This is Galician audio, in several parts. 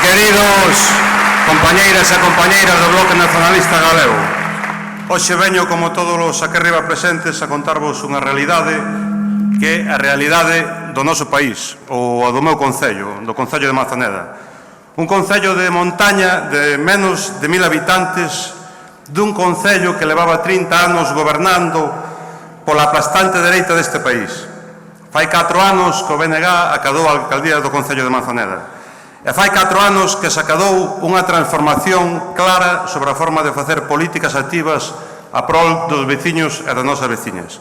Queridos compañeiras e compañeiras do Bloque Nacionalista Galego, hoxe veño, como todos os aquí arriba presentes, a contarvos unha realidade que é a realidade do noso país, ou do meu concello, do Concello de Manzaneda. Un concello de montaña de menos de 1000 habitantes, dun concello que levaba 30 anos gobernando pola aplastante dereita deste país. Fai 4 anos que o BNG acadou a alcaldía do Concello de Manzaneda. E fai 4 anos que se acadou unha transformación clara sobre a forma de facer políticas activas a prol dos veciños e das nosas veciñas.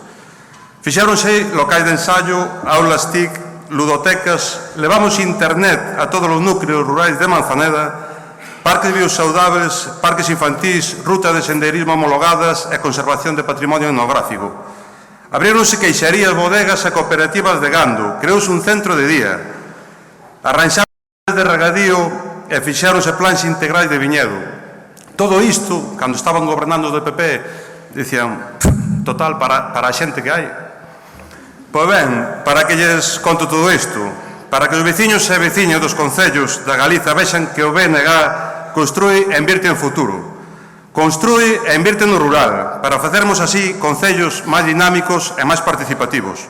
Fixéronse locais de ensaio, aulas TIC, ludotecas, levamos internet a todos os núcleos rurais de Manzaneda, parques biosaudáveis, parques infantís, rutas de sendeirismo homologadas e conservación de patrimonio etnográfico. Abríronse queixerías, bodegas e cooperativas de gando, creouse un centro de día, arranxaron de regadío e fixéronse plans integrais de viñedo. Todo isto, cando estaban gobernando do PP, dicían, total, para a xente que hai. Pois ben, para que lles conto todo isto, para que os veciños e veciñas dos concellos da Galiza vexan que o BNG construe e invirte en futuro. Construe e invirte no rural, para facermos así concellos máis dinámicos e máis participativos.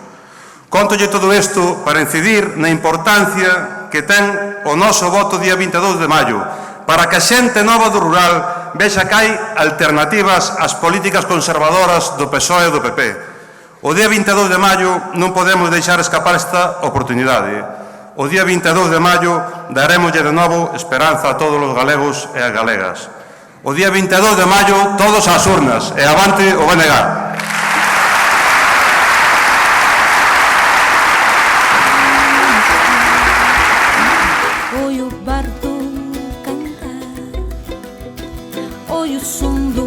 Contolle todo isto para incidir na importancia que ten o noso voto día 22 de maio, para que a xente nova do rural vexa que hai alternativas ás políticas conservadoras do PSOE e do PP. O día 22 de maio non podemos deixar escapar esta oportunidade. O día 22 de maio daremoslle de novo esperanza a todos os galegos e as galegas. O día 22 de maio todos ás urnas e avante o BNG. Oi o bardo cantar, oi o som do